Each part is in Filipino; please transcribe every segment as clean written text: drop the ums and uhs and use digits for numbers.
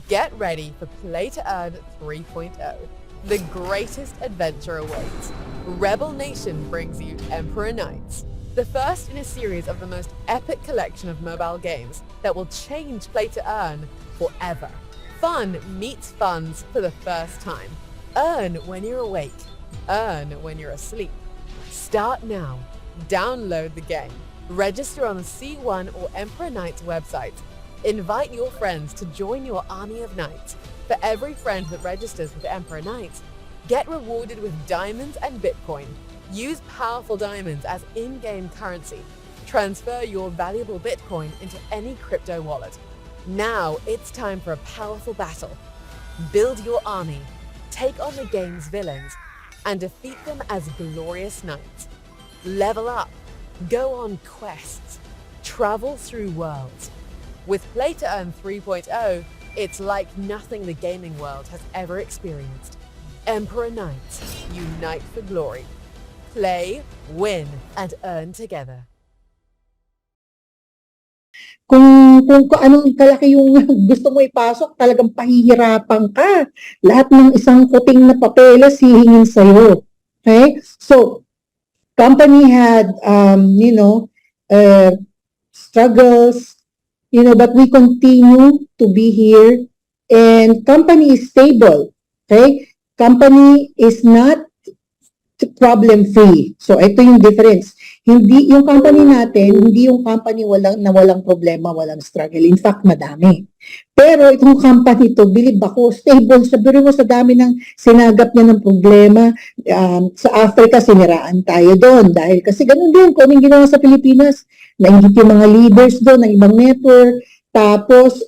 Get ready for Play to Earn 3.0. The greatest adventure awaits. Rebel Nation brings you Emperor Knights, the first in a series of the most epic collection of mobile games that will change Play to Earn forever. Fun meets funds for the first time. Earn when you're awake. Earn when you're asleep. Start now. Download the game. Register on the C1 or Emperor Knights websites. Invite your friends to join your army of knights. For every friend that registers with Emperor Knights, get rewarded with diamonds and Bitcoin. Use powerful diamonds as in-game currency. Transfer your valuable Bitcoin into any crypto wallet. Now it's time for a powerful battle. Build your army, take on the game's villains, and defeat them as glorious knights. Level up, go on quests, travel through worlds. With Play to Earn 3.0, it's like nothing the gaming world has ever experienced. Emperor Knights, unite for glory. Play, win, and earn together. Kung anong kalaki yung gusto mo ipasok, talagang pahihirapan ka. Lahat ng isang kuting na papeles hihingin sa'yo. Okay? So, company had, struggles, but we continue to be here, and company is stable. Okay? Company is not problem-free. So, ito yung difference. Hindi, yung company natin, hindi yung company walang problema, walang struggle. In fact, madami. Pero itong company to, bilib ako, stable. Sabi mo sa dami ng sinagap niya ng problema. Sa Africa, siniraan tayo doon. Dahil kasi ganun din, kung anong ginawa sa Pilipinas, nainggit yung mga leaders doon, ng ibang network. Tapos,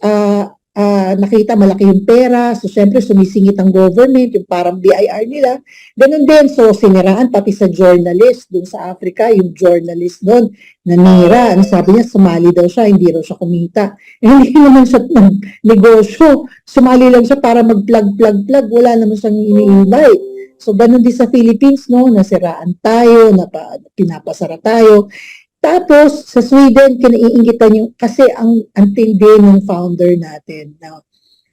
nakita malaki yung pera. So, syempre, sumisingit ang government, yung parang BIR nila. Ganun din. So, siniraan pati sa journalist doon sa Africa, yung journalist doon, nanira. Ano sabi niya, sumali daw siya, hindi raw siya kumita. Hindi naman siya ng negosyo. Sumali lang siya para mag-plug. Wala naman siyang ini-invite. So, ganun din sa Philippines, no? Nasiraan tayo, pinapasara tayo. Tapos, sa Sweden, kinaiingitan yung, kasi ang antindi ng founder natin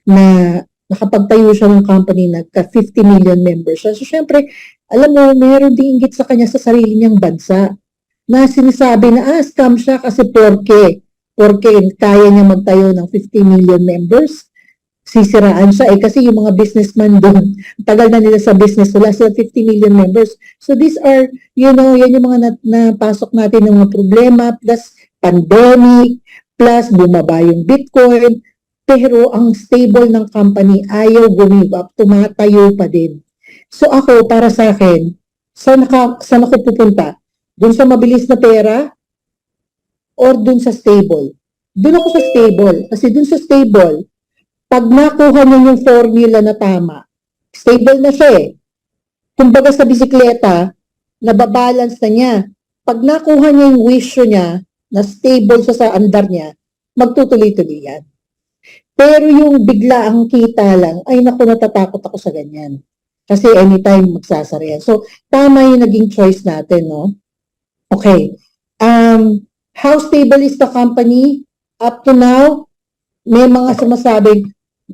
na nakapagtayo siya ng company na 50 million members siya. So, syempre, alam mo, meron ding inggit sa kanya sa sarili niyang bansa na sinasabi na, scam siya kasi porke kaya niya magtayo ng 50 million members. Sisiraan siya kasi yung mga businessman doon, tagal na nila sa business, wala sila 50 million members. So these are, yan yung mga napasok natin ng mga problema, plus pandemic, plus bumaba yung Bitcoin, pero ang stable ng company, ayaw give up, tumatayo pa din. So ako, para sa akin, saan ako pupunta? Doon sa mabilis na pera or doon sa stable? Doon ako sa stable, kasi doon sa stable, pag nakuha niya yung formula na tama, stable na siya eh. Kumbaga sa bisikleta, nababalance na niya. Pag nakuha niya yung wisyo niya, na stable siya sa andar niya, magtutuloy-tuloy yan. Pero yung bigla ang kita lang, ay naku, natatakot ako sa ganyan. Kasi anytime magsasara yan. So, tama yung naging choice natin, no? Okay. How stable is the company? Up to now, may mga sumasabing,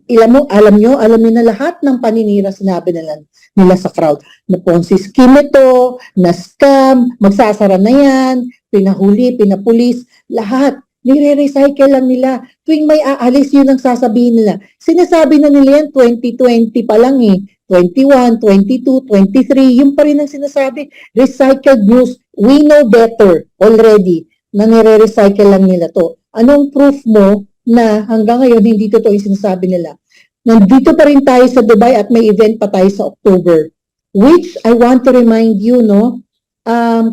alam nyo na lahat ng paninira sinabi nila sa crowd. Na Ponzi scheme ito, na scam, magsasara na yan, pinahuli, pinapulis, lahat. Nire-recycle lang nila. Tuwing may aalis, yun ang sasabihin nila. Sinasabi na nila yan, 2020 pa lang eh. 21, 22, 23, yun pa rin ang sinasabi. Recycled news, we know better already na nire-recycle lang nila to. Anong proof mo na hanggang ngayon hindi totoo yung sinasabi nila? Nandito pa rin tayo sa Dubai at may event pa tayo sa October. Which I want to remind you, no,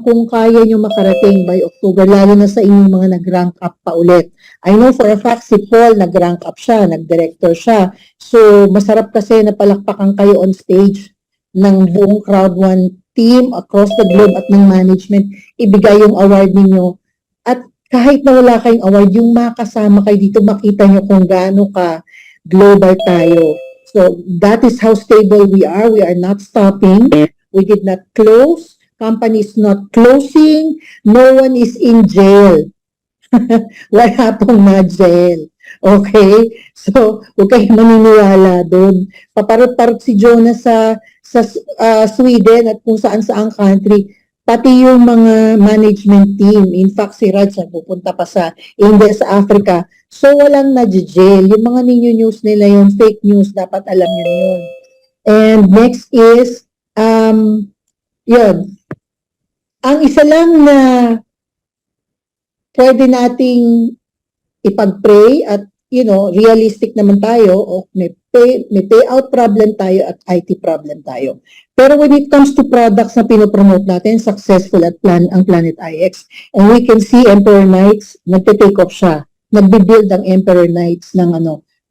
kung kaya nyo makarating by October, lalo na sa inyong mga nag-rank up pa ulit. I know for a fact si Paul nag-rank up siya, nag-director siya. So, masarap kasi na palakpakan kayo on stage ng buong Crowd1 team across the globe at ng management. Ibigay yung award ninyo. At kahit na wala kayong award, yung makasama kayo dito, makita nyo kung gaano ka global tayo. So, that is how stable we are. We are not stopping. We did not close. Company is not closing. No one is in jail. Wala pong na jail. Okay? So, huwag kayong maniniwala doon. Paparot-parot si Jonah sa Sweden at kung saan-saang country. Pati yung mga management team. In fact, si Raj pupunta pa sa India, sa Africa. So, walang na-jail. Yung mga ninyo news nila yung fake news, dapat alam nyo na yun. And next is, yun. Ang isa lang na pwede nating ipag-pray at realistic naman tayo o may payout problem tayo at IT problem tayo. Pero when it comes to products na pinopromote natin, successful at ang Planet IX. And we can see Emperor Knights, nagte-take off siya. Nagbe-build ang Emperor Knights ng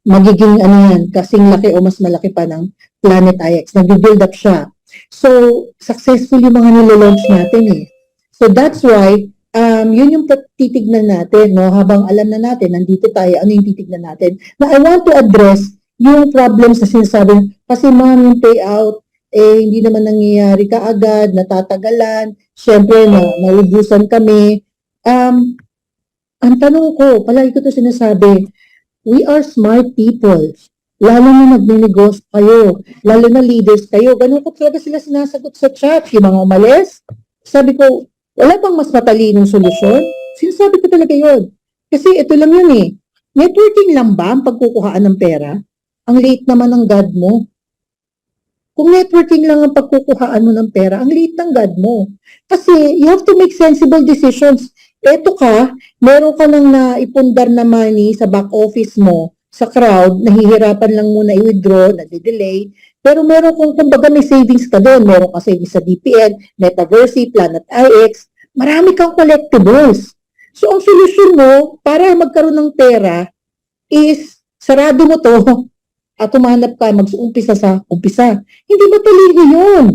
magiging yan, kasing laki o mas malaki pa ng Planet IX. Nagbe-build up siya. So, successful yung mga nilalaunch natin eh. So that's why, yun yung titignan natin, no? Habang alam na natin, nandito tayo, ano yung titignan natin? Na I want to address yung problems na sinasabi, kasi yung payout, hindi naman nangyayari kaagad, natatagalan, syempre, naubusan kami. Ang tanong ko, palagi ko ito sinasabi, we are smart people. Lalo na nagnenegosyo kayo, lalo na leaders kayo. Ganun ko talaga sila sinasagot sa chat, yung mga umalis. Sabi ko, wala bang mas matalinong solusyon? Sinasabi ko talaga yun. Kasi ito lang yun eh. Networking lang ba ang pagkukuhaan ng pera? Ang liit naman ng God mo. Kung networking lang ang pagkukuhaan mo ng pera, ang liit ng God mo. Kasi you have to make sensible decisions. Eto ka, meron ka nang naipundar na money sa back office mo, sa crowd, nahihirapan lang muna i-withdraw, nade-delay. Pero meron kumbaga may savings ka doon. Meron ka savings sa DPN, Metaverse, Planet IX. Marami kang collectibles. So, ang solusyon mo para magkaroon ng pera is sarado mo to at umanap ka, mag-umpisa sa umpisa. Hindi matalino yun.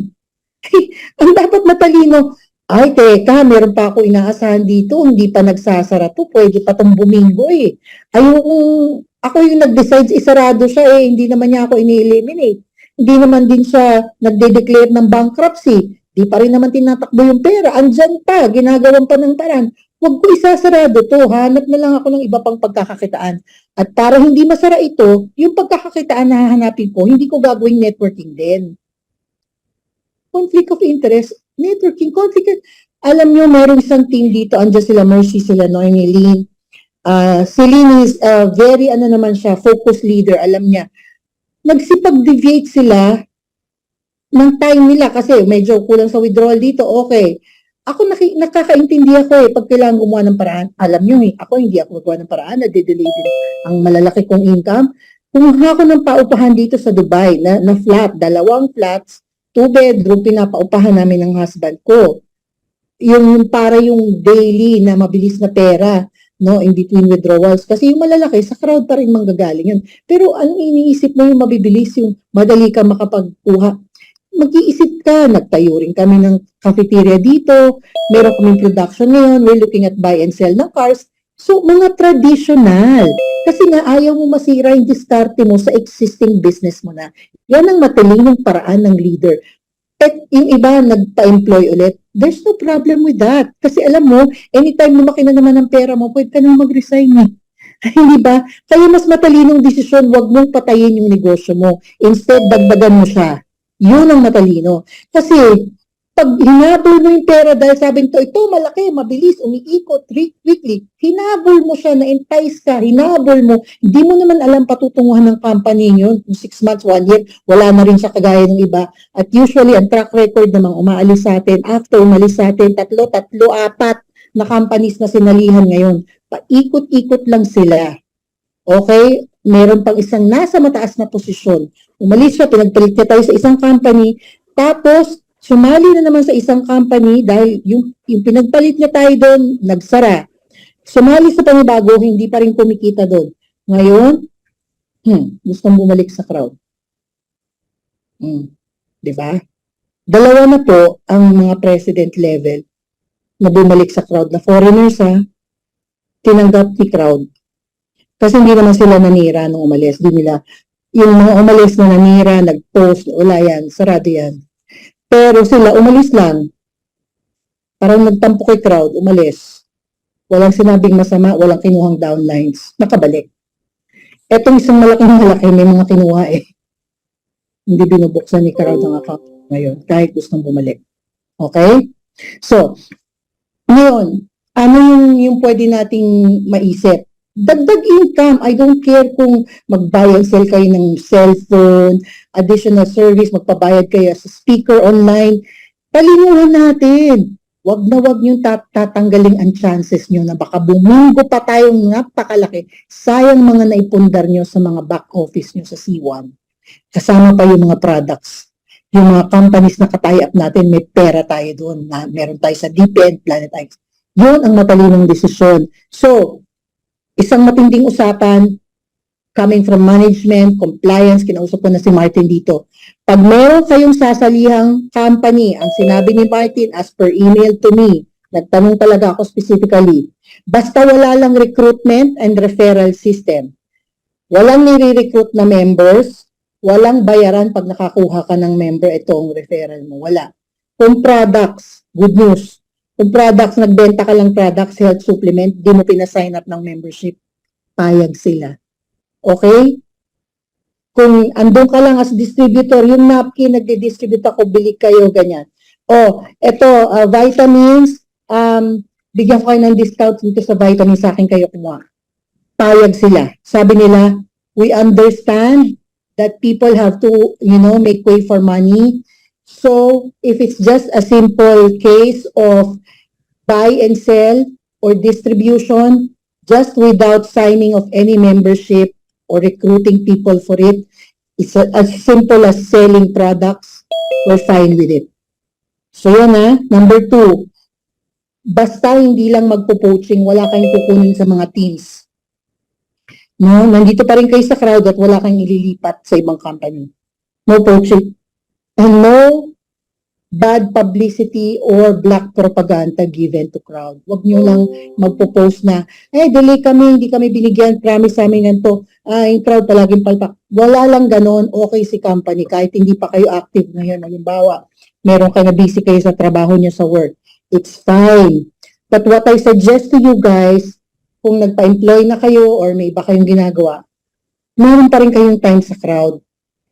Ang dapat matalino, ay, teka, meron pa ako inaasahan dito, hindi pa nagsasara to, pwede pa itong bumingo eh. Ako yung nag-decide, isarado siya eh, hindi naman niya ako ini-eliminate. Hindi naman din siya nagde-declare ng bankruptcy. Di pa rin naman tinatakbo yung pera. Andyan pa, ginagawan pa ng paraan. Huwag ko isasarado to. Hanap na lang ako ng iba pang pagkakakitaan. At para hindi masara ito, yung pagkakakitaan na hahanapin ko, hindi ko gagawing networking din. Conflict of interest, networking, conflict. Alam nyo, mayroong isang team dito, andyan sila Mercy, sila Noemi, Lynn. Celine is very, naman siya, focus leader, alam niya. Nagsipag-deviate sila ng time nila kasi medyo kulang sa withdrawal dito, okay. Ako nakakaintindi ako eh, pag kailangan gumawa ng paraan. Alam nyo eh, ako hindi ako magawa ng paraan, nade-delay din ang malalaki kong income. Kumuha ako ng paupahan dito sa Dubai na flat, 2 flats, 2 bedroom, pinapaupahan namin ng husband ko. Yung para yung daily na mabilis na pera, no, in between withdrawals. Kasi yung malalaki, sa crowd pa rin manggagaling yun. Pero ang iniisip mo yung mabibilis, yung madali ka makapagkuha. Mag-iisip ka, nagtayo rin kami ng cafeteria dito, meron kaming production ngayon, we're looking at buy and sell ng cars. So, mga traditional. Kasi nga, ayaw mo masira yung diskarte mo sa existing business mo na. Yan ang matalinong paraan ng leader. At yung iba, nagpa-employ ulit, there's no problem with that. Kasi alam mo, anytime lumaki na naman ang pera mo, pwede ka nang mag-resign na. Hindi ba? Kaya mas matalinong desisyon, wag mong patayin yung negosyo mo. Instead, dagdagan mo siya. Yun ang matalino. Kasi, pag hinabol mo yung pera dahil sabing to, ito malaki, mabilis, umiikot, quickly, hinabol mo siya, na-entice ka, hinabol mo, hindi mo naman alam patutunguhan ng company yun, 6 months, 1 year, wala na rin siya kagaya ng iba. At usually, ang track record namang umaalis sa atin, after umalis sa atin, 3, 4 na companies na sinalihan ngayon, paikot-ikot lang sila. Okay? Meron pang isang nasa mataas na posisyon. Umalis siya, pinagpalit niya tayo sa isang company, tapos sumali na naman sa isang company dahil yung pinagpalit niya tayo doon, nagsara. Sumali sa panibago, hindi pa rin kumikita doon. Ngayon, gustong bumalik sa crowd. Diba? 2 na po ang mga president level na bumalik sa crowd na foreigners tinanggap ni crowd. Kasi hindi naman sila nanira nung umalis. Di nila, yung mga umalis na nanira, nag-post, wala yan, sarado yan. Pero sila, umalis lang. Parang nagtampo kay crowd, umalis. Walang sinabing masama, walang kinuhang downlines. Nakabalik. Etong isang malaki, may mga kinuha eh. Hindi binubuksan ni Carol ng account ngayon, kahit gustong bumalik. Okay? So, ngayon, ano yung pwede nating maisip? Dagdag income. I don't care kung mag-buy and sell kayo ng cellphone, additional service, magpabayad kayo sa speaker online. Palinuhan natin. Wag na wag niyong tatanggalin ang chances niyo na baka bumunggo pa tayong napakalaki. Sayang mga naipundar niyo sa mga back office niyo sa C1. Kasama pa yung mga products. Yung mga companies na tie up natin, may pera tayo doon. Meron tayo sa DepEd, Planet X. Yun ang matalinong desisyon. So, isang matinding usapan coming from management, compliance, kinausap ko na si Martin dito. Pag meron kayong sasalihang company, ang sinabi ni Martin as per email to me, nagtanong talaga ako specifically, basta wala lang recruitment and referral system. Walang nire-recruit na members, walang bayaran pag nakakuha ka ng member, itong referral mo. Wala. Kung products, good news. Kung products, nagbenta ka lang products, health supplement, di mo pina-sign up ng membership, payag sila. Okay? Kung andun ka lang as distributor, yung napkin, nagdi-distribute ako, bili kayo, ganyan. Eto, vitamins, bigyan ko kayo ng discount dito sa vitamins, sa akin kayo kumuha. Payag sila. Sabi nila, we understand that people have to, make way for money. So, if it's just a simple case of buy and sell or distribution, just without signing of any membership or recruiting people for it, it's as simple as selling products, we're fine with it. So, yan Number 2, basta hindi lang magpo-poaching, wala kayong kukunin sa mga teams. No, nandito pa rin kayo sa crowd at wala kang ililipat sa ibang company. No poaching. And no bad publicity or black propaganda given to crowd. Huwag nyo lang magpo-post na, delay kami, hindi kami binigyan, promise sa amin ganito. Yung crowd palaging palpak. Wala lang ganon, okay si company, kahit hindi pa kayo active ngayon. Halimbawa, meron kayo na busy kayo sa trabaho niyo sa work. It's fine. But what I suggest to you guys, kung nagpa-employ na kayo or may iba kayong ginagawa, meron pa rin kayong time sa crowd.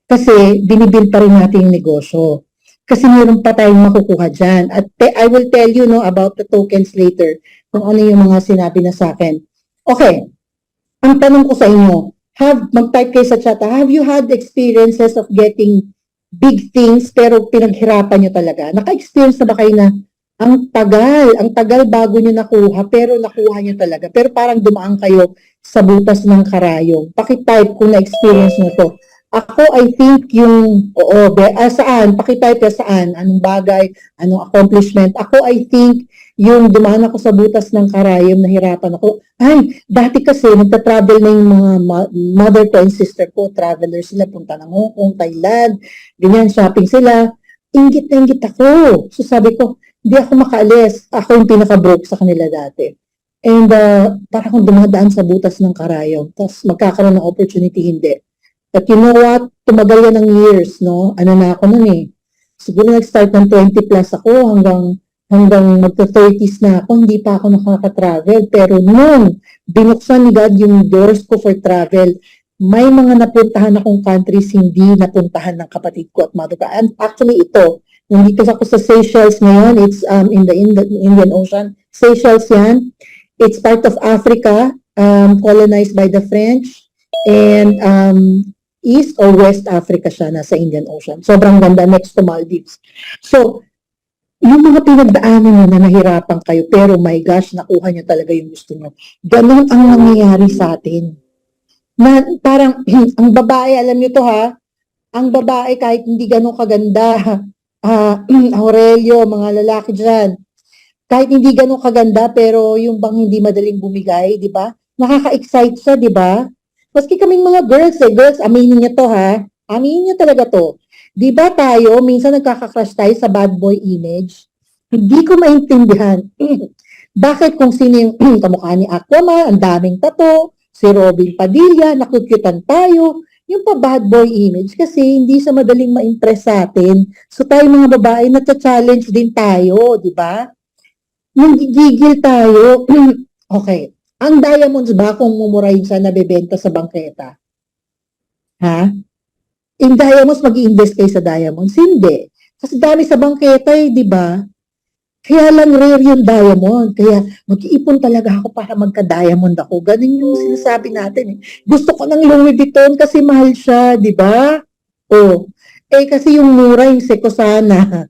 Kasi binibuild pa rin natin yung negosyo. Kasi meron pa tayong makukuha dyan. At I will tell you about the tokens later, kung ano yung mga sinabi na sa akin. Okay, ang tanong ko sa inyo, mag-type kayo sa chat, have you had experiences of getting big things pero pinaghirapan nyo talaga? Naka-experience na ba kayo na ang tagal bago nyo nakuha, pero nakuha nyo talaga. Pero parang dumaan kayo sa butas ng karayong. Pakitype kung na-experience nyo to. Ako, I think saan? Pakitype saan? Anong bagay? Anong accomplishment? Ako, I think yung dumaan ako sa butas ng karayom, nahirapan ako. Dati kasi, nagta-travel na yung mga mother ko and sister ko, travelers sila, punta ng Hong Kong, Thailand, ganyan, shopping sila. Inggit na inggit ako. So sabi ko, hindi ako makaalis. Ako yung pinaka-broke sa kanila dati. And parang akong dumadaan sa butas ng karayom. Tapos magkakaroon ng opportunity, hindi. But you know what? Tumagal yan ng years, no? Ano na ako nun eh. Siguro nag-start ng 20 plus ako hanggang magta-30s na ako, hindi pa ako nakaka-travel. Pero nung binuksan ni God yung doors ko for travel, may mga napuntahan akong countries hindi napuntahan ng kapatid ko at mother ko. And actually ito, nandito ako sa Seychelles ngayon, it's in the Indian Ocean. Seychelles yan. It's part of Africa, colonized by the French. And East or West Africa siya, nasa Indian Ocean. Sobrang ganda, next to Maldives. So, yung mga pinagdaanan nyo na nahirapan kayo, pero my gosh, nakuha nyo talaga yung gusto nyo. Ganon ang nangyayari sa atin. Na parang, ang babae, alam nyo to ang babae kahit hindi ganon kaganda, Aurelio, mga lalaki dyan, kahit hindi ganon kaganda, pero yung bang hindi madaling bumigay, di ba? Nakaka-excite siya, di ba? Maski kaming mga girls, aminin niyo to aminin niyo talaga to. Di ba tayo, minsan nagkaka-crush tayo sa bad boy image? Hindi ko maintindihan. Bakit kung sino yung kamukha ni Aquaman, ang daming tato, si Robin Padilla, nakukyutan tayo, yung pa bad boy image kasi hindi sa madaling ma-impress sa atin. So tayo mga babae, nata-challenge din tayo, di ba? Yung gigil tayo. Okay. Ang diamonds ba kung mumurahin siya nabebenta sa bangketa? Ha? In diamonds, mag-i-invest kayo sa diamonds? Hindi. Kasi dami sa bangketa di ba? Kaya lang rare yung diamond. Kaya mag-iipon talaga ako para magka-diamond ako. Ganun yung sinasabi natin. Gusto ko ng Louis Vuitton kasi mahal siya, di ba? Kasi yung mura yung Sekosana.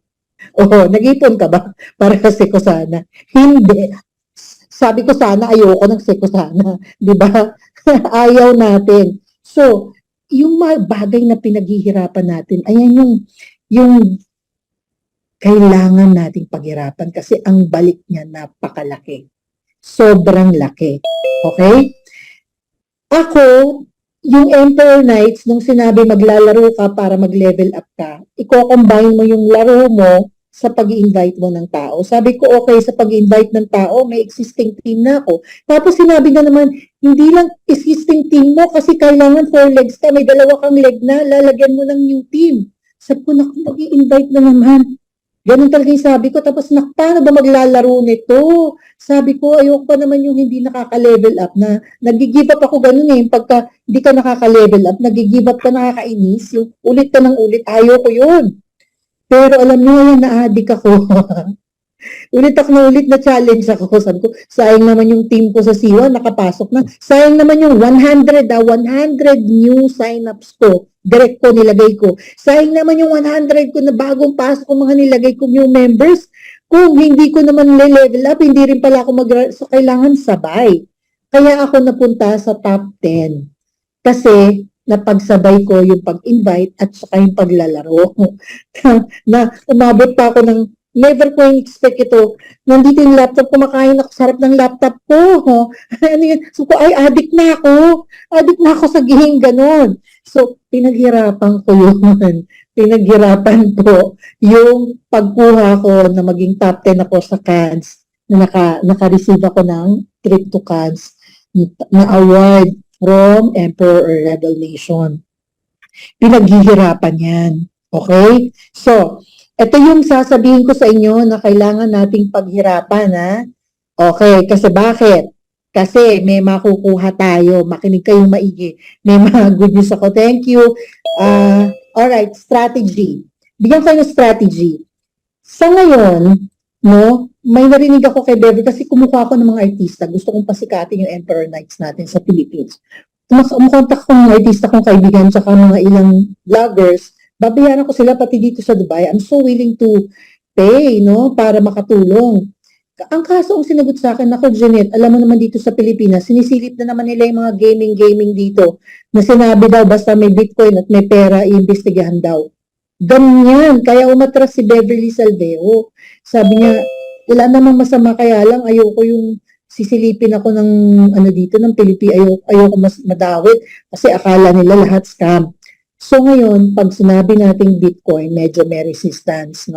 Nag-ipon ka ba para sa Sekosana? Hindi. Sabi ko sana ayoko ng Sekosana, di ba? Ayaw natin. So, yung mga bagay na pinaghihirapan natin, ayan yung kailangan nating paghirapan kasi ang balik niya napakalaki. Sobrang laki. Okay? Ako, yung Emperor Knights, nung sinabi maglalaro ka para mag-level up ka, i-combine mo yung laro mo sa pag-i-invite mo ng tao. Sabi ko, okay, sa pag-i-invite ng tao, may existing team na ako. Tapos sinabi na naman, hindi lang existing team mo kasi kailangan 4 legs ka, may 2 kang leg na, lalagyan mo ng new team. Sabi ko, naku, mag-i-invite na naman. Ganun talaga yung sabi ko. Tapos, paano ba maglalaro nito? Sabi ko, ayoko pa naman yung hindi nakaka-level up na nag-give up ako ganun pagka hindi ka nakaka-level up, nag-give up ka, nakakainis, yung ulit ka ng ulit, ayoko yun. Pero alam niyo, na-addict ako. Ulit ako na ulit na challenge ako. Sabi ko, sayang naman yung team ko sa C1, nakapasok na. Sayang naman yung 100 new sign-ups ko. Direct ko, nilagay ko. Sayang naman yung 100 ko na bagong pasok ko mga nilagay ko new members. Kung hindi ko naman level up, hindi rin pala ako so kailangan sabay. Kaya ako napunta sa top 10. Kasi napagsabay ko yung pag-invite at saka yung paglalaro. Na umabot pa ako ng never ko yung expect ito. Nandito yung laptop, kumakain ako sa harap ng laptop ko. Ano yun? So, addict na ako. Addict na ako sa game, ganun. So, pinaghirapan ko yun. Pinaghirapan ko yung pagkuha ko na maging top 10 ako sa Cannes, na naka-receive ako ng trip to Cannes na award from Emperor or Rebel Nation. Pinaghihirapan yan. Okay? So, ito yung sasabihin ko sa inyo na kailangan nating paghirapan, ha? Okay, kasi bakit? Kasi may makukuha tayo. Makinig kayong maigi. May mga good news ako. Thank you. Alright, strategy. Bigyan kayo ng strategy. Sa ngayon, may narinig ako kay Beverly kasi kumukuha ako ng mga artista. Gusto kong pasikatin yung Emperor Knights natin sa Philippines. Kumukontak ko ng artista kong kaibigan tsaka mga ilang vloggers. Babayaran ko sila pati dito sa Dubai. I'm so willing to pay, para makatulong. Ang kaso ang sinagot sa akin, ako, Jeanette, alam mo naman dito sa Pilipinas, sinisilip na naman nila yung mga gaming dito, na sinabi daw basta may Bitcoin at may pera, iimbestigahan daw. Ganyan. Kaya umatras si Beverly Salveo. Sabi niya, wala namang masama, kaya lang ayoko yung sisilipin ako ng dito ng Pilipinas, ayoko mas madawit kasi akala nila lahat scam. So ngayon, pag sinabi nating Bitcoin, medyo may resistance,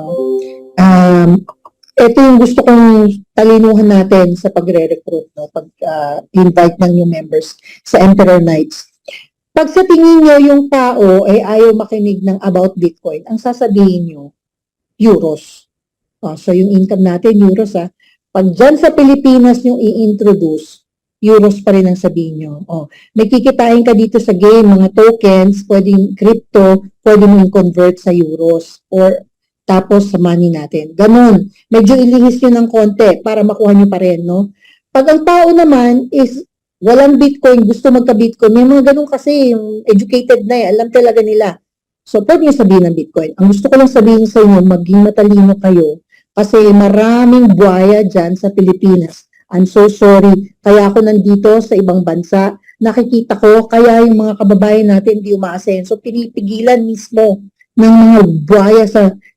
ito yung gusto kong talinuhan natin sa pagre-recruit, pag-invite ng new members sa Emperor Knights. Pag sa tingin nyo yung tao ay ayaw makinig ng about Bitcoin, ang sasabihin nyo, euros. So yung income natin, euros Pag dyan sa Pilipinas yung i-introduce, euros pa rin ang sabihin nyo. May kikitain ka dito sa game, mga tokens, pwedeng crypto, pwede mo convert sa euros or tapos sa money natin. Ganon. Medyo ilihis nyo ng konti para makuha nyo pa rin, Pag ang tao naman is walang Bitcoin, gusto magka-Bitcoin, may mga ganon kasi, yung educated na alam talaga nila. So, pwede nyo sabihin ng Bitcoin. Ang gusto ko lang sabihin sa inyo, maging matalino kayo kasi maraming buhaya dyan sa Pilipinas. I'm so sorry. Kaya ako nandito sa ibang bansa. Nakikita ko, kaya yung mga kababayan natin hindi umaasenso. Pinipigilan mismo ng mga buhaya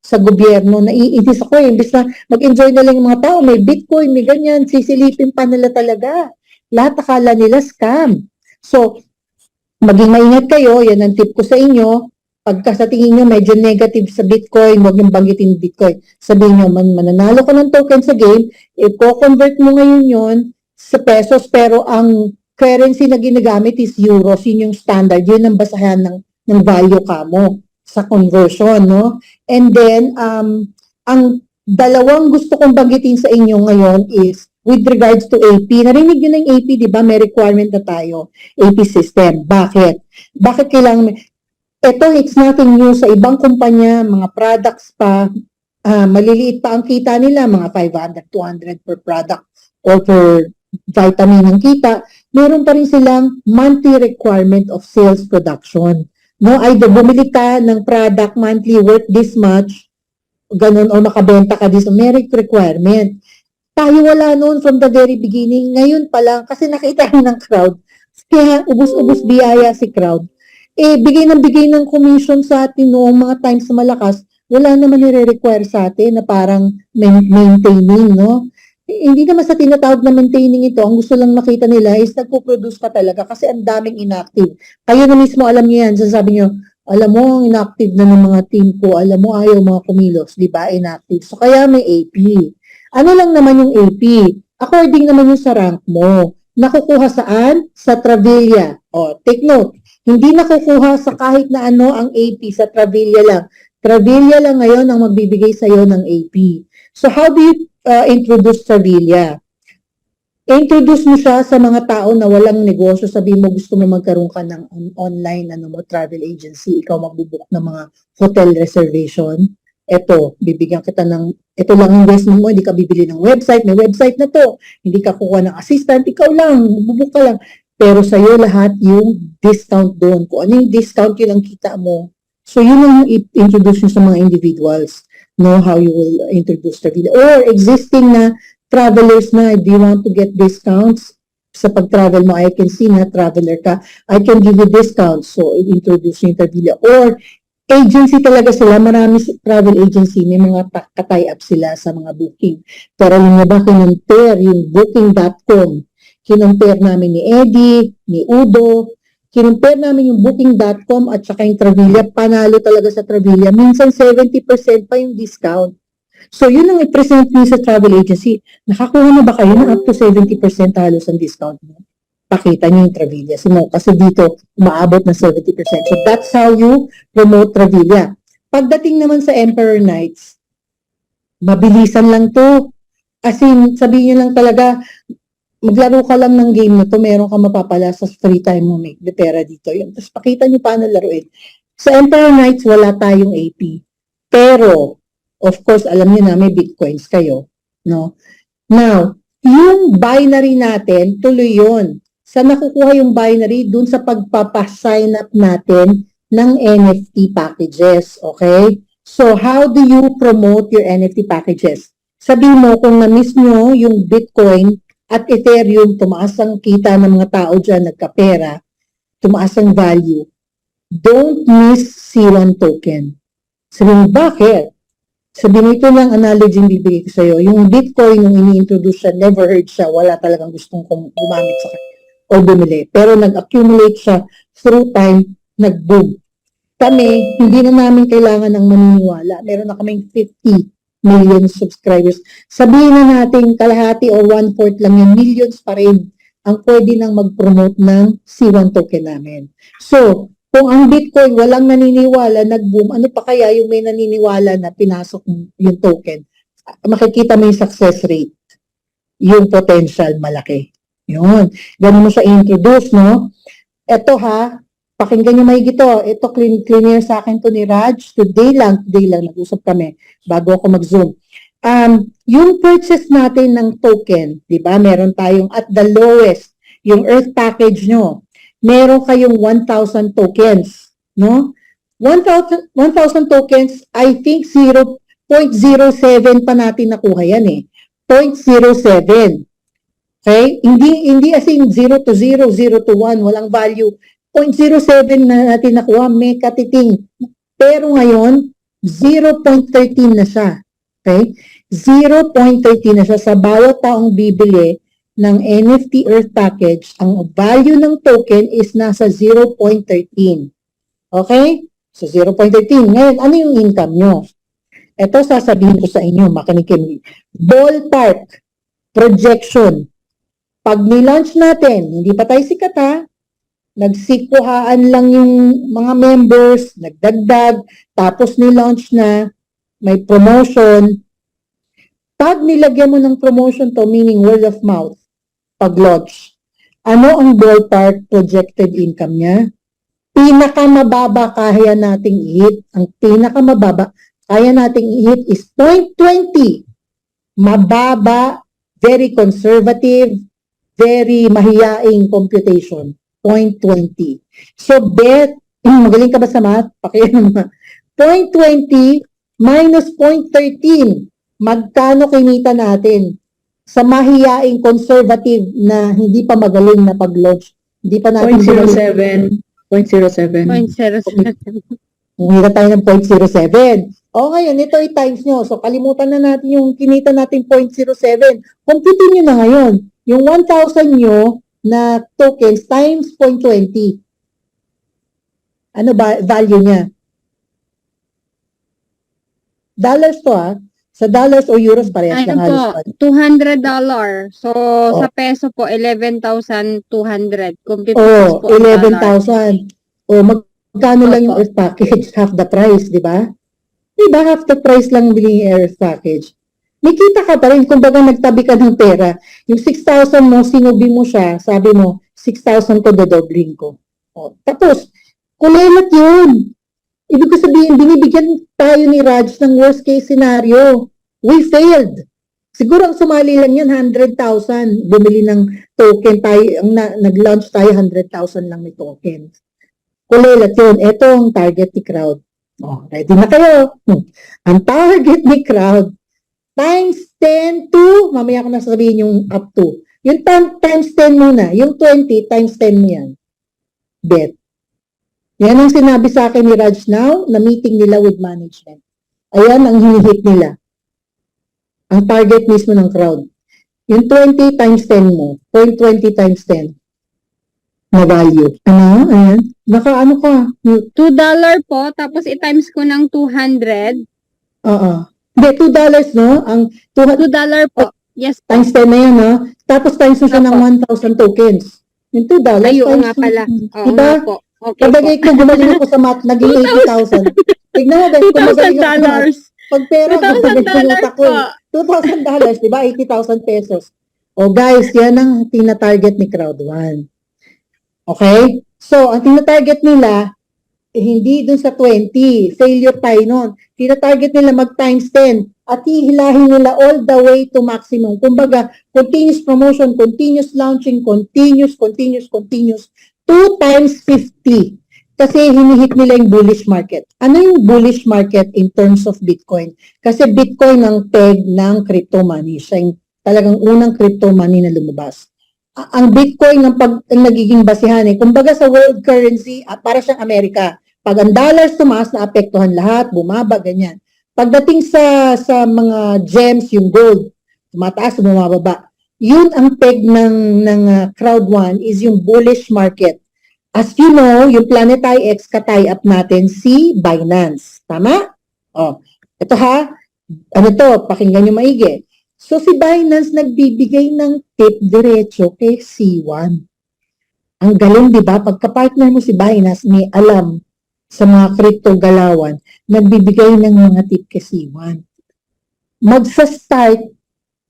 sa gobyerno. Naiinis ako Imbis na mag-enjoy na lang yung mga tao. May Bitcoin, may ganyan. Sisilipin pa nila talaga. Lahat akala nila scam. So, maging maingat kayo. Yan ang tip ko sa inyo. Pagka sa tingin nyo medyo negative sa Bitcoin, huwag nyo banggitin Bitcoin. Sabihin nyo, mananalo ka ng token sa game, i-convert mo ngayon yon sa pesos, pero ang currency na ginagamit is euros, yun yung standard, yun ang basahan ng value ka mo sa conversion, And then, ang dalawang gusto kong banggitin sa inyo ngayon is with regards to AP. Narinig yun ng AP, di ba? May requirement na tayo, AP system. Bakit? Bakit kailangan Ito, it's nothing new sa ibang kumpanya, mga products pa, maliliit pa ang kita nila, mga 500, 200 per product or per vitamin ang kita, meron pa rin silang monthly requirement of sales production. No, either bumili ka ng product monthly worth this much, ganun, o makabenta ka this, merit requirement. Tayo wala noon from the very beginning, ngayon pa lang, kasi nakita ng crowd, kaya ubus-ubus biyaya si crowd. Bigay ng commission sa atin noong mga times na malakas, wala naman nire-require sa atin na parang maintaining, no? Hindi naman sa tinatawag na maintaining ito, ang gusto lang makita nila is nagpo-produce ka talaga kasi ang daming inactive. Kayo na mismo alam niyo yan, sasabi niyo, alam mo, ang inactive na ng mga team ko, alam mo, ayaw mga kumilos, di ba, inactive. So, kaya may AP. Ano lang naman yung AP? According naman yung sa rank mo. Nakukuha saan? Sa Travilla. O, take note. Hindi nakukuha sa kahit na ano ang AP, sa Travilla lang. Travilla lang ngayon ang magbibigay sa iyo ng AP. So how do you introduce Travilla? Introduce mo siya sa mga tao na walang negosyo. Sabi mo gusto mo magkaroon ka ng online travel agency. Ikaw magbubook ng mga hotel reservation. Ito, bibigyan kita ng, ito lang ang investment mo, hindi ka bibili ng website, may website na to. Hindi ka kukuha ng assistant, ikaw lang, bubuk ka lang. Pero sa'yo lahat yung discount doon. Kung ano yung discount, yun ang kita mo. So, yun ang i-introduce nyo sa mga individuals. Know how you will introduce Travilla. Or existing na travelers na, do you want to get discounts? Sa pag-travel mo, I can see na traveler ka. I can give you discounts. So, introduce yung Travilla. Or, agency talaga sila. Marami travel agency. May mga tie-up sila sa mga booking. Pero alam niyo ba, kinonter yung booking.com. Kinumpare namin ni Eddie, ni Udo, kinumpare namin yung booking.com at saka yung Travilla, panalo talaga sa Travilla. Minsan 70% pa yung discount. So yun ang i-present niyo sa travel agency. Nakakuha na ba kayo ng up to 70% halos ang discount mo? Pakita niyo yung Travilla. Kasi dito, umaabot na 70%. So that's how you promote Travilla. Pagdating naman sa Emperor Nights, mabilisan lang to. As in, sabihin niyo lang talaga, maglaro ka lang ng game na to, meron ka mapapala sa free time mo, make the pera dito. Yun. Tapos pakita nyo paano laruin. Sa Emperor Nights, wala tayong AP. Pero, of course, alam nyo na may bitcoins kayo. No? Now, yung binary natin, tuloy yun. Sa nakukuha yung binary, dun sa pagpapasign up natin ng NFT packages. Okay? So, how do you promote your NFT packages? Sabihin mo, kung na-miss nyo yung Bitcoin, at Ethereum, tumaas ang kita ng mga tao dyan, nagkapera, tumaas ang value. Don't miss C1 token. Sabihin, bakit? Sabihin, ito lang analogy yung bibigay ko sa'yo. Yung Bitcoin, nung ini-introduce siya, never heard siya, wala talagang gustong gumamit sa kanya o bumili. Pero nag-accumulate siya through time, nag-boom. Kami, hindi na namin kailangan ng maniniwala. Meron na kaming 50 million subscribers. Sabihin na natin kalahati or 1/4 lang yung millions pa rin ang pwede nang mag-promote ng C1 token namin. So, kung ang Bitcoin walang naniniwala, nag-boom, ano pa kaya yung may naniniwala na pinasok yung token? Makikita mo yung success rate. Yung potential malaki. Yun. Ganun mo siya introduce, no? Ito ha, pakinggan nyo maigi ito. Ito, clear sa akin to ni Raj. Today lang, nag-usap kami bago ako mag-zoom. Yung purchase natin ng token, di ba? Meron tayong at the lowest, yung Earth package nyo. Meron kayong 1,000 tokens, no? 1,000 tokens, I think 0.07 pa natin nakuha yan eh. 0.07. Okay? Hindi as in 0 to 0, 0 to 1, walang value. 0.07 na natin nakuha, may katiting. Pero ngayon, 0.13 na siya. Okay? 0.13 na siya sa bawat taong bibili ng NFT Earth Package. Ang value ng token is nasa 0.13. Okay? So 0.13. Ngayon, ano yung income nyo? Ito sasabihin ko sa inyo, makinig kayo. Ballpark projection. Pag ni-launch natin, hindi pa tayo sikat ha, nagsikuhaan lang yung mga members, nagdagdag, tapos ni-launch na, may promotion. Pag nilagyan mo ng promotion to, meaning word of mouth, pag-launch, ano ang ballpark projected income niya? pinakamababa kaya nating i-hit. Ang pinakamababa kaya nating i-hit is 0.20. Mababa, very conservative, very mahiyaing computation. 0.20. So, bet, magaling ka ba sa math? Pakiyan naman. 0.20 minus 0.13. Magkano kinita natin sa mahiyaing conservative na hindi pa magaling na pag-launch? Hindi pa natin 0.07. 0.07. 0.07. Humira tayo ng 0.07. O ngayon, ito i-times nyo. So, kalimutan na natin yung kinita natin 0.07. Computin nyo na ngayon. Yung 1,000 nyo na tokens times 0.20. Ano ba value niya? Dollars to Sa dollars o euros, parehas lang halos. po, $200. So, sa peso po, 11,200. Compute Oh, po 11,000. O, magkano lang yung Opo. earth package? Half the price, di ba? Di ba? Half the price lang bilhin yung earth package. May kita ka pa rin. Kung baga nagtabi ka ng pera, yung 6,000 mo, sinubi mo siya, sabi mo, 6,000 ko, dodobling ko. O, tapos, kulelat yun. Ibig ko sabihin, binibigyan tayo ni Raj ng worst case scenario. We failed. Siguro ang sumali lang yan, 100,000. Bumili ng token tayo, nag-launch tayo, 100,000 lang may token. Kulelat yun. Ito ang target ni crowd. Oh, ready na kayo. Ang target ni crowd, times 10 to, mamaya ko na sabihin yung up to. Yung times 10 muna. Yung 20 times 10 mo yan. Bet. Yan ang sinabi sa akin ni Raj now, na meeting nila with management. Ayan ang hinihit nila. Ang target mismo ng crowd. Yung 20 times 10 mo, 0.20 times 10 na value. Ano? Ayan. Baka ano ka? $2 po, tapos i-times ko ng 200. Oo. Hindi, $2, no? Ang $2 po. Yes po. times 10 na yan, no? Tapos times mo siya ng 1,000 tokens. Yung $2 Ay, oo times nga pala. Oo diba? nga po. Okay po. Kadagay ko, gumaling ako sa math, naging 80,000. Tignan mo, guys, kung magaling ako sa math. $2,000. Pag pera, gumaling $2,000 ako. $2,000, di ba? 80,000 pesos. O guys, yan ang tina-target ni Crowd 1. Okay? So, ang tina-target nila, hindi dun sa 20. Failure tayo nun. Tina-target nila mag-times 10 at hihilahin nila all the way to maximum. Kumbaga, continuous promotion, continuous launching, continuous, 2 times 50. Kasi hinihit nila yung bullish market. Ano yung bullish market in terms of Bitcoin? Kasi Bitcoin ang peg ng crypto money. Siya yung talagang unang crypto money na lumabas. Ang Bitcoin ang nagiging basihan kumbaga sa world currency, para siyang Amerika. Pag ang dollars tumaas, naapektuhan lahat, bumaba, ganyan. Pagdating sa mga gems, yung gold, tumataas, bumababa. Yun ang peg ng Crowd 1 is yung bullish market. As you know, yung Planetary X ka-tie up natin si Binance. Tama? Oh, ito ano to, pakinggan nyo maigi. So si Binance nagbibigay ng tip diretso kay C1. Ang galing, di ba? Pagka-partner mo si Binance, may alam sa mga crypto galawan, nagbibigay ng mga tip kay C1. Magsa-start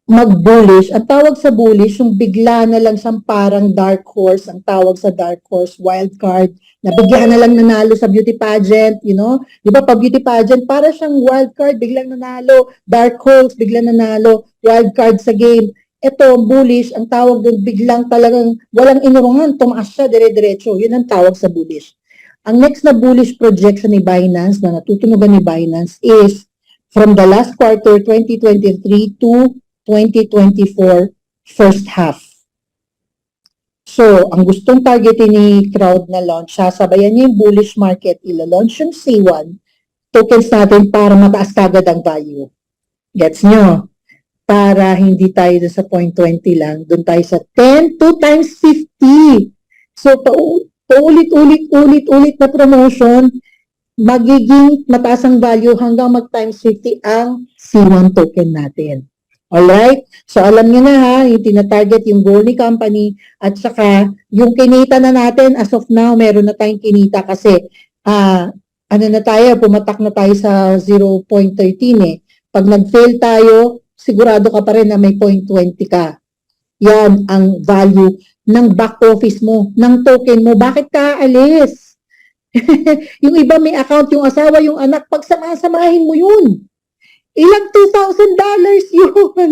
mag-bullish. Ang tawag sa bullish, yung bigla na lang siyang parang dark horse. Ang tawag sa dark horse, wild card, na bigla na lang nanalo sa beauty pageant, you know? Di ba, pa beauty pageant, para siyang wild card, biglang nanalo. Dark horse, biglang nanalo. Wild card sa game. Ito, bullish, ang tawag doon, biglang talagang walang inurungan, tumaas siya, dire-diretso. Yun ang tawag sa bullish. Ang next na bullish projection ni Binance, na natutunugan ni Binance, is from the last quarter, 2023 to 2024 first half. So, ang gustong targetin ni Crowd na launch, sasabayan niya yung bullish market, ila-launch yung C1, tokens natin para mataas kagad ang value. Gets nyo? Para hindi tayo dun sa 0.20 lang, dun tayo sa 10 2 times 50. So, paulit-ulit na promotion, magiging mataas ang value hanggang mag-times 50 ang C1 token natin. Alright? So, alam niyo na yung tina-target yung goal ni company at saka yung kinita na natin as of now, meron na tayong kinita kasi pumatak na tayo sa 0.13 Pag nag-fail tayo, sigurado ka pa rin na may 0.20 ka. Yan ang value ng back office mo, ng token mo. Bakit ka aalis? Yung iba may account, yung asawa, yung anak, pagsama-samahin mo yun. Ilang $2,000 yun.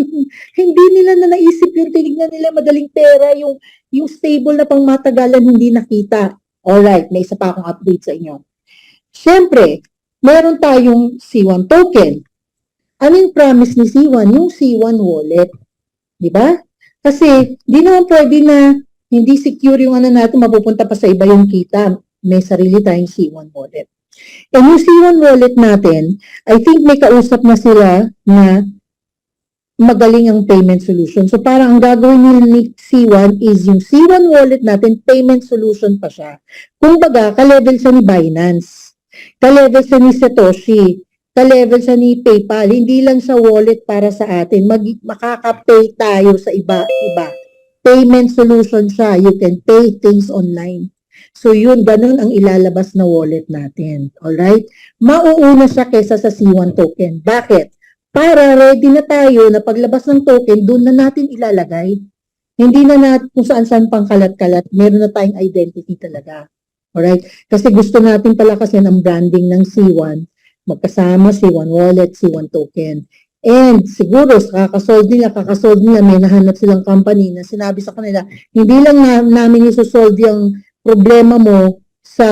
Hindi nila na naisip yun, tinignan nila madaling pera, yung stable na pangmatagalan hindi nakita. Alright, may isa pa akong update sa inyo. Siyempre, meron tayong C1 token. Ano yung promise ni C1? Yung C1 wallet. Di ba? Kasi, di naman pwede na hindi secure yung ano natin, mapupunta pa sa iba yung kita. May sarili tayong C1 wallet. And yung C1 wallet natin, I think may kausap na sila na magaling ang payment solution. So parang ang gagawin ni C1 is yung C1 wallet natin, payment solution pa siya. Kung baga, ka-level siya ni Binance, ka-level siya ni Satoshi, ka-level siya ni PayPal. Hindi lang siya wallet para sa atin. Makaka-pay tayo sa iba-iba. Payment solution siya. You can pay things online. So yun, ganun ang ilalabas na wallet natin. Alright? Mauuna siya kesa sa C1 token. Bakit? Para ready na tayo na paglabas ng token, doon na natin ilalagay. Hindi na natin kung saan-saan pang kalat-kalat. Meron na tayong identity talaga. Alright? Kasi gusto natin pala kasi ang branding ng C1. Magkasama C1 wallet, C1 token. And siguro, kakasolve nila, may nahanap silang company na sinabi sa kanila, hindi lang namin isusolve yung problema mo sa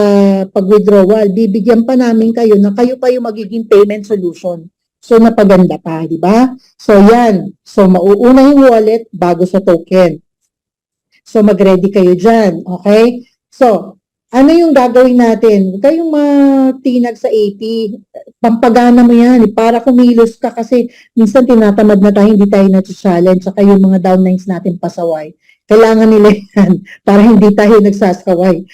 pag-withdrawal, bibigyan pa namin kayo na kayo pa yung magiging payment solution. So, napaganda pa, di ba? So, yan. So, mauuna yung wallet bago sa token. So, mag-ready kayo dyan. Okay? So, ano yung gagawin natin? Huwag kayong matinag sa AP. Pampagana mo yan. Para kumilos ka kasi minsan tinatamad na tayo, hindi tayo na-challenge. Saka yung mga downlines natin pasaway. Kailangan nila yan para hindi tayo nagsasaway.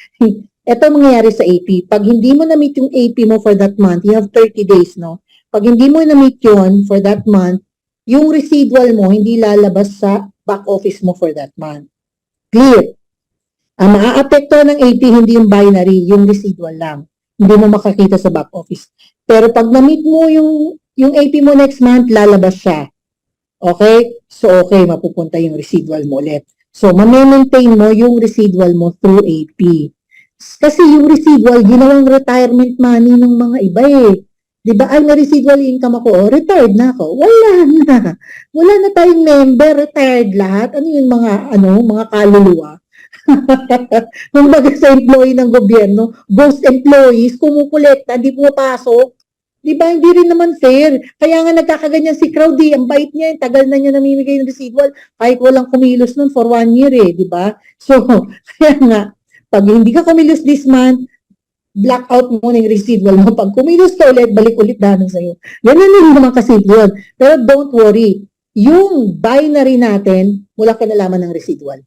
Ito mangyayari sa AP. Pag hindi mo na-meet yung AP mo for that month, you have 30 days, no? Pag hindi mo na-meet yun for that month, yung residual mo hindi lalabas sa back office mo for that month. Clear? Ang maaapekto ng AP hindi yung binary, yung residual lang. Hindi mo makakita sa back office. Pero pag na-meet mo yung AP mo next month, lalabas siya. Okay? So, okay, mapupunta yung residual mo ulit. So, ma-maintain mo yung residual mo through AP. Kasi yung residual, ginawang retirement money ng mga iba eh. Di ba? Ay, may residual income ako. Oh, retired na ako. Wala na. Wala na tayong member. Retired lahat. Ano yung mga kaluluwa? Kung baga sa employee ng gobyerno, ghost employees, kumukulekta, di pumapasok. Di ba? Hindi rin naman fair. Kaya nga nagkakaganyan si Crowdy. Ang bait niya, tagal na niya namimigay ng residual. Kahit walang kumilos nun for 1 year eh. Di ba? So, kaya nga, pag hindi ka kumilos this month, blackout mo ng residual mo. Pag kumilos ka ulit, balik ulit dahil sa'yo. Ganun din naman kasi yun. Pero don't worry. Yung binary natin, wala kinalaman ng residual.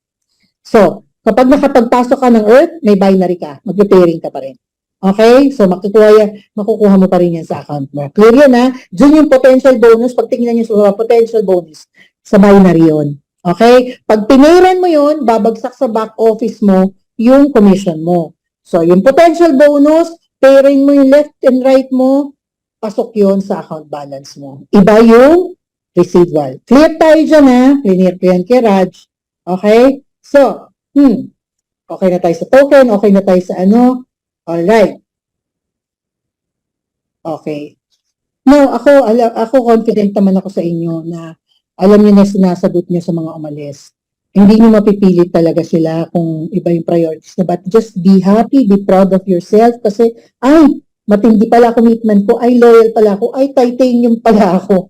So, kapag nakapagpasok ka ng Earth, may binary ka. Mag-pairing ka pa rin. Okay? So, makukuha mo pa rin yan sa account mo. Clear yan ha? Diyan yung potential bonus. Pag tingnan nyo sa potential bonus, sa binary yun. Okay? Pag pinairan mo yun, babagsak sa back office mo yung commission mo. So, yung potential bonus, pairing mo yung left and right mo, pasok yun sa account balance mo. Iba yung residual. Clear tayo dyan ha? Clear ko yan kay Raj. Okay? So, okay na tayo sa token, okay na tayo sa ano. Alright. Okay. Now, ako confident naman ako sa inyo na alam niyo na sinasagot niyo sa mga umalis. Hindi niyo mapipilit talaga sila kung iba yung priorities na. But just be happy, be proud of yourself kasi, ay, matindi pala commitment ko, ay, loyal pala ako, ay, titanium pala ako.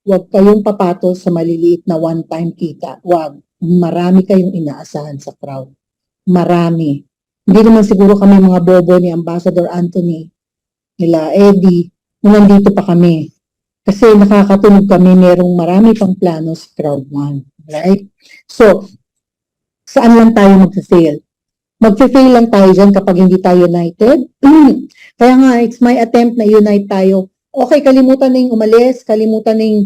Huwag kayong papatol sa maliliit na one-time kita. Huwag. Marami kayong inaasahan sa crowd. Marami. Hindi naman siguro kami mga bobo ni Ambassador Anthony, nila Eddie, kung nandito pa kami. Kasi nakakatunog kami, merong marami pang plano sa crowd 1. Right? So, saan lang tayo mag-fail? Mag-fail lang tayo dyan kapag hindi tayo united. Kaya nga, it's my attempt na unite tayo. Okay, kalimutan na yung umalis, kalimutan na yung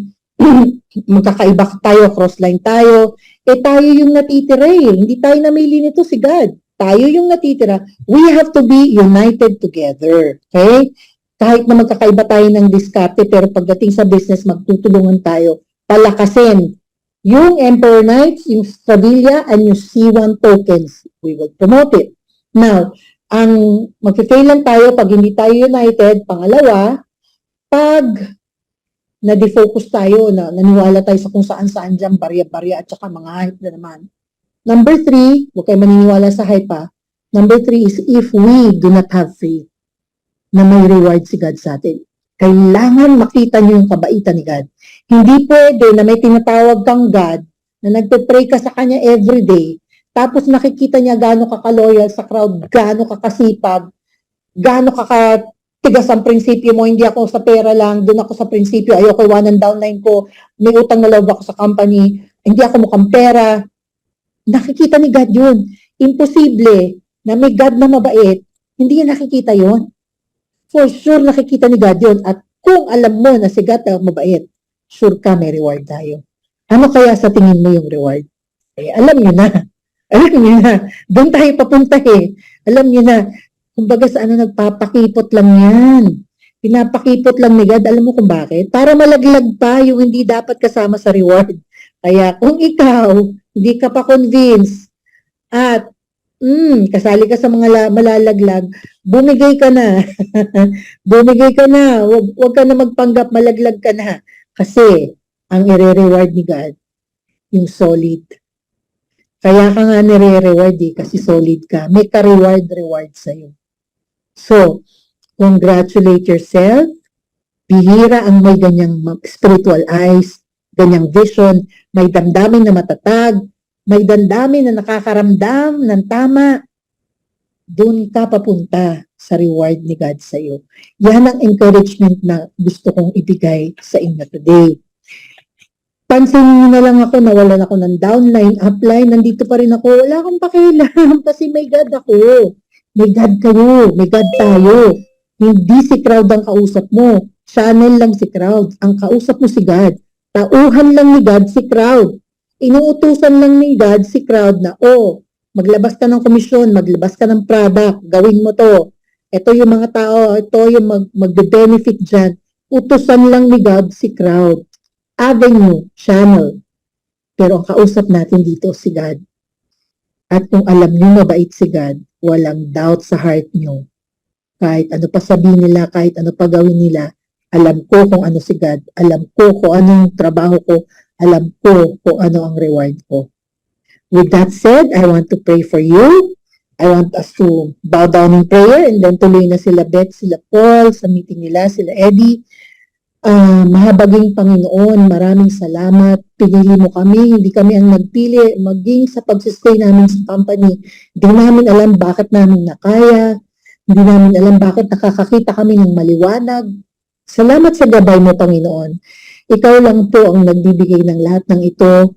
magkakaiba tayo, crossline tayo. Tayo yung natitira eh. Hindi tayo namili nito, si God. Tayo yung natitira. We have to be united together. Okay? Kahit na magkakaiba tayo ng diskarte, pero pagdating sa business, magtutulungan tayo. Palakasin yung Emperor Knights, yung Stravilla, and yung C1 tokens. We will promote it. Now, Ang mag-fail lang tayo pag hindi tayo united. Pangalawa, pag na-defocus tayo, na naniwala tayo sa kung saan-saan dyan, barya-barya at saka mga hype na naman. Number 3, huwag kayo maniniwala sa hype ha. Number 3 is if we do not have faith na may reward si God sa atin. Kailangan makita niyo yung kabaitan ni God. Hindi pwede na may tinatawag kang God na nagpe-pray ka sa Kanya everyday, tapos nakikita niya gaano ka ka-loyal sa crowd, gaano ka kasipag, gaano ka tigas ang prinsipyo mo, hindi ako sa pera lang, doon ako sa prinsipyo, ayoko iwanan downline ko, may utang na loob ako sa company, hindi ako mukhang pera. Nakikita ni God yun. Imposible na may God na mabait, hindi niya nakikita yun. For sure, nakikita ni God yun. At kung alam mo na si God na mabait, sure ka may reward tayo. Ano kaya sa tingin mo yung reward? Eh, alam niyo na. Alam niyo na. Doon tayo papunta eh. Alam niyo na. Kumbaga sa ano, nagpapakipot lang yan. Pinapakipot lang ni God. Alam mo kung bakit? Para malaglag pa yung hindi dapat kasama sa reward. Kaya kung ikaw, hindi ka pa convinced, at kasali ka sa mga malalaglag, bumigay ka na. Bumigay ka na. Huwag ka na magpanggap, malaglag ka na. Kasi, ang ire-reward ni God, yung solid. Kaya ka nga nire-reward kasi solid ka. May ka-reward sa'yo. So, congratulate yourself. Bihira ang may ganyang spiritual eyes, ganyang vision, may damdamin na matatag, may damdamin na nakakaramdam ng tama. Doon ka papunta sa reward ni God sa'yo. Yan ang encouragement na gusto kong ibigay sa inyo today. Pansinin na lang ako, nawalan ako ng downline, upline, nandito pa rin ako, wala akong pakialam kasi may God ako. May God kayo, may God tayo. Hindi si crowd ang kausap mo. Channel lang si crowd. Ang kausap mo si God. Tauhan lang ni God si crowd. Inuutusan lang ni God si crowd na, maglabas ka ng komisyon, maglabas ka ng product, gawin mo to. Ito yung mga tao, ito yung magbe-benefit dyan. Utusan lang ni God si crowd. Avenue, channel. Pero ang kausap natin dito si God. At kung alam niyo mabait si God, walang doubt sa heart niyo. Kahit ano pa sabihin nila, kahit ano pa gawin nila, alam ko kung ano si God, alam ko kung anong trabaho ko, alam ko kung ano ang reward ko. With that said, I want to pray for you. I want us to bow down in prayer and then tuloy na sila Beth, sila Paul, sa meeting nila, sila Eddie. Mahabaging Panginoon, maraming salamat. Pinili mo kami, hindi kami ang nagpili, maging sa pagsistay namin sa company. Hindi namin alam bakit namin nakaya, hindi namin alam bakit nakakakita kami ng maliwanag. Salamat sa gabay mo, Panginoon. Ikaw lang po ang nagbibigay ng lahat ng ito.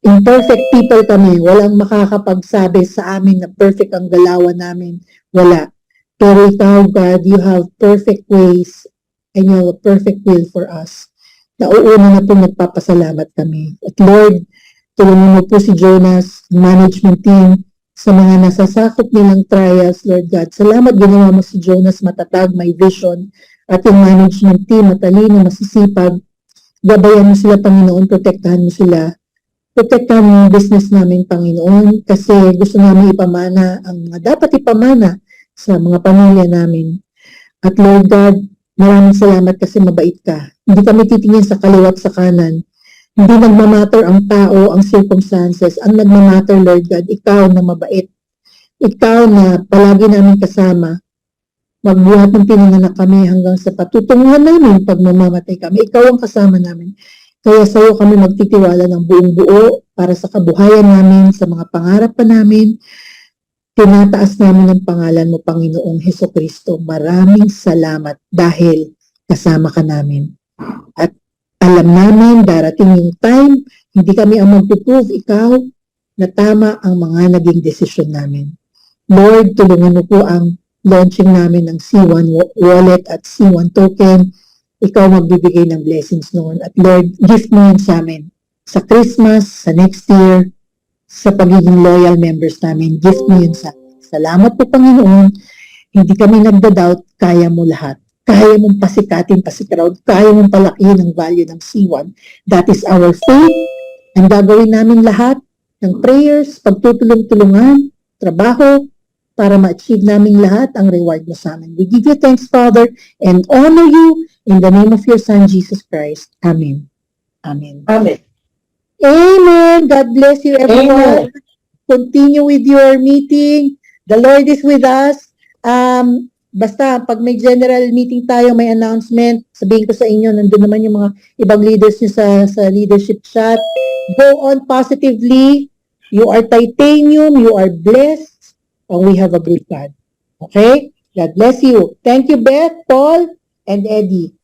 Imperfect people kami, walang makakapagsabi sa amin na perfect ang galawan namin. Wala. Pero ikaw, God, you have perfect ways and you have a perfect will for us. Nauuna na po nagpapasalamat kami. At Lord, tulungan mo po si Jonas, management team, sa mga nasasakop nilang trials, Lord God. Salamat ginawa mo si Jonas, matatag, may vision, at yung management team, matalino, masisipag. Gabayan mo sila, Panginoon, protektahan mo sila. Protektahan mo yung business namin, Panginoon, kasi gusto namin ipamana ang mga dapat ipamana sa mga pamilya namin. At Lord God, maraming salamat kasi mabait ka. Hindi kami titingin sa kaliwat sa kanan. Hindi nagmamatter ang tao, ang circumstances. Ang nagmamatter, Lord God, ikaw na mabait. Ikaw na palagi namin kasama. Magbuhat ng pinanganak kami hanggang sa patutunguhan namin pag mamamatay kami. Ikaw ang kasama namin. Kaya sa iyo kami magtitiwala ng buong buo para sa kabuhayan namin, sa mga pangarap pa namin. Tinataas namin ang pangalan mo, Panginoong Hesukristo. Maraming salamat dahil kasama ka namin. At alam namin, darating yung time, hindi kami ang magpuprove, ikaw, na tama ang mga naging desisyon namin. Lord, tulungan mo po ang launching namin ng C1 wallet at C1 token. Ikaw magbibigay ng blessings noon. At Lord, gift mo yun sa amin. Sa Christmas, sa next year, sa pagiging loyal members namin, gift mo yun sa amin. Salamat po, Panginoon. Hindi kami nagda-doubt, kaya mo lahat. Kaya mong pasikatin, pasikrowd, kaya mong palakihin ang value ng C1. That is our faith. Ang gagawin namin lahat ng prayers, pagtutulong-tulungan, trabaho, para ma-achieve namin lahat ang reward mo sa amin. We give you thanks, Father, and honor you in the name of your Son, Jesus Christ. Amen. Amen. Amen. Amen. God bless you, everyone. Continue with your meeting. The Lord is with us. Basta, pag may general meeting tayo, may announcement, sabihin ko sa inyo, nandun naman yung mga ibang leaders nyo sa leadership chat. Go on positively. You are titanium. You are blessed. And we have a good God. Okay? God bless you. Thank you, Beth, Paul, and Eddie.